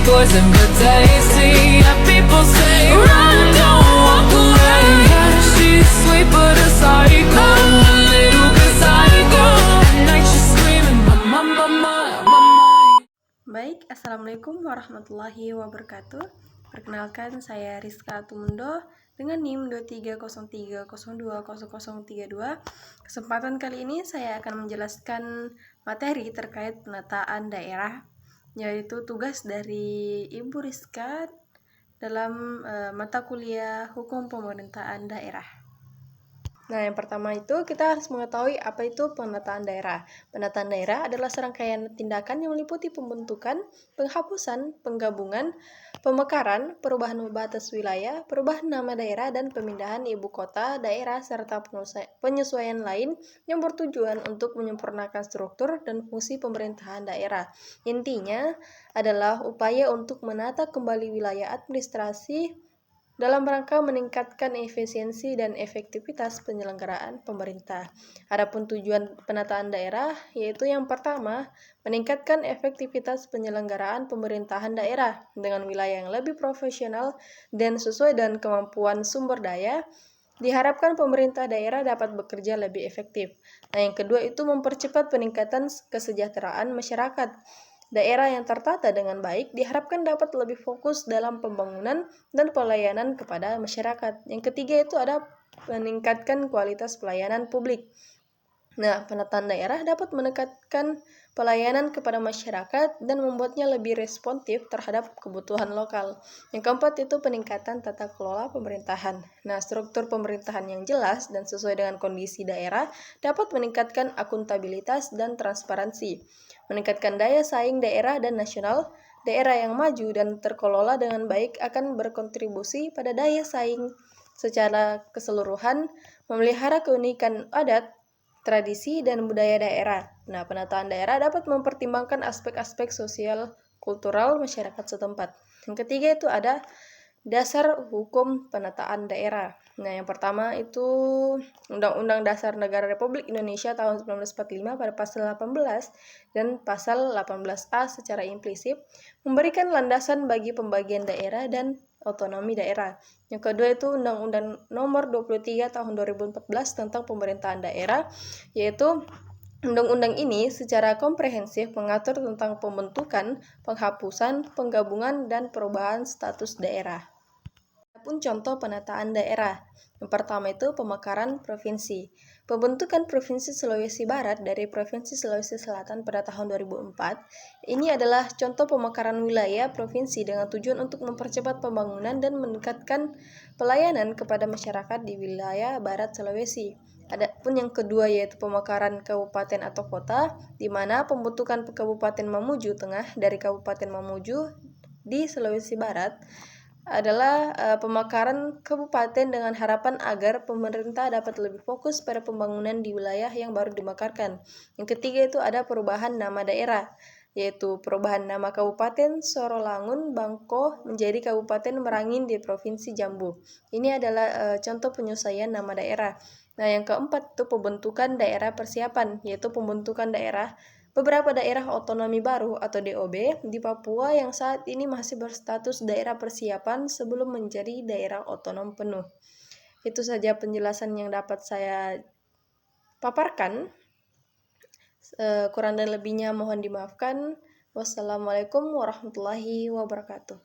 poison but tasty. Yeah, people say run, don't walk away. Yeah, she's sweet but a psycho, a little bit psycho. At night she's screaming, mama, mama, mama. Baik, Assalamualaikum warahmatullahi wabarakatuh. Perkenalkan, saya Rizka Tumundo dengan NIM 2303020032. Kesempatan kali ini saya akan menjelaskan materi terkait penataan daerah, yaitu tugas dari Ibu Rizka dalam mata kuliah Hukum Pemerintahan Daerah. Nah, yang pertama itu kita harus mengetahui apa itu penataan daerah. Penataan daerah adalah serangkaian tindakan yang meliputi pembentukan, penghapusan, penggabungan, pemekaran, perubahan batas wilayah, perubahan nama daerah, dan pemindahan ibu kota daerah serta penyesuaian lain yang bertujuan untuk menyempurnakan struktur dan fungsi pemerintahan daerah. Intinya adalah upaya untuk menata kembali wilayah administrasi dalam rangka meningkatkan efisiensi dan efektivitas penyelenggaraan pemerintah. Adapun tujuan penataan daerah yaitu yang pertama, meningkatkan efektivitas penyelenggaraan pemerintahan daerah dengan wilayah yang lebih profesional dan sesuai dengan kemampuan sumber daya. Diharapkan pemerintah daerah dapat bekerja lebih efektif. Nah, yang kedua itu mempercepat peningkatan kesejahteraan masyarakat. Daerah yang tertata dengan baik diharapkan dapat lebih fokus dalam pembangunan dan pelayanan kepada masyarakat. Yang ketiga itu ada meningkatkan kualitas pelayanan publik. Nah, penataan daerah dapat meningkatkan pelayanan kepada masyarakat dan membuatnya lebih responsif terhadap kebutuhan lokal. Yang keempat itu peningkatan tata kelola pemerintahan. Nah, struktur pemerintahan yang jelas dan sesuai dengan kondisi daerah dapat meningkatkan akuntabilitas dan transparansi, meningkatkan daya saing daerah dan nasional. Daerah yang maju dan terkelola dengan baik akan berkontribusi pada daya saing secara keseluruhan, memelihara keunikan adat, tradisi, dan budaya daerah. Nah, penataan daerah dapat mempertimbangkan aspek-aspek sosial, kultural masyarakat setempat. Yang ketiga itu ada dasar hukum penataan daerah. Nah, yang pertama itu Undang-Undang Dasar Negara Republik Indonesia tahun 1945 pada pasal 18 dan pasal 18A secara implisit memberikan landasan bagi pembagian daerah dan otonomi daerah. Yang kedua itu Undang-Undang Nomor 23 Tahun 2014 tentang pemerintahan daerah, yaitu undang-undang ini secara komprehensif mengatur tentang pembentukan, penghapusan, penggabungan, dan perubahan status daerah. Adapun contoh penataan daerah. Yang pertama itu pemekaran provinsi. Pembentukan Provinsi Sulawesi Barat dari Provinsi Sulawesi Selatan pada tahun 2004. Ini adalah contoh pemekaran wilayah provinsi dengan tujuan untuk mempercepat pembangunan dan meningkatkan pelayanan kepada masyarakat di wilayah Barat Sulawesi. Adapun yang kedua yaitu pemekaran kabupaten atau kota, di mana pembentukan Kabupaten Mamuju Tengah dari Kabupaten Mamuju di Sulawesi Barat adalah pemekaran kabupaten dengan harapan agar pemerintah dapat lebih fokus pada pembangunan di wilayah yang baru dimekarkan. Yang ketiga itu ada perubahan nama daerah, yaitu perubahan nama Kabupaten Sorolangun Bangko menjadi Kabupaten Merangin di Provinsi Jambu. Ini adalah contoh penyesuaian nama daerah. Nah, yang keempat itu pembentukan daerah persiapan, yaitu pembentukan beberapa daerah otonomi baru atau DOB di Papua yang saat ini masih berstatus daerah persiapan sebelum menjadi daerah otonom penuh. Itu saja penjelasan yang dapat saya paparkan. Kurang dan lebihnya mohon dimaafkan. Wassalamualaikum warahmatullahi wabarakatuh.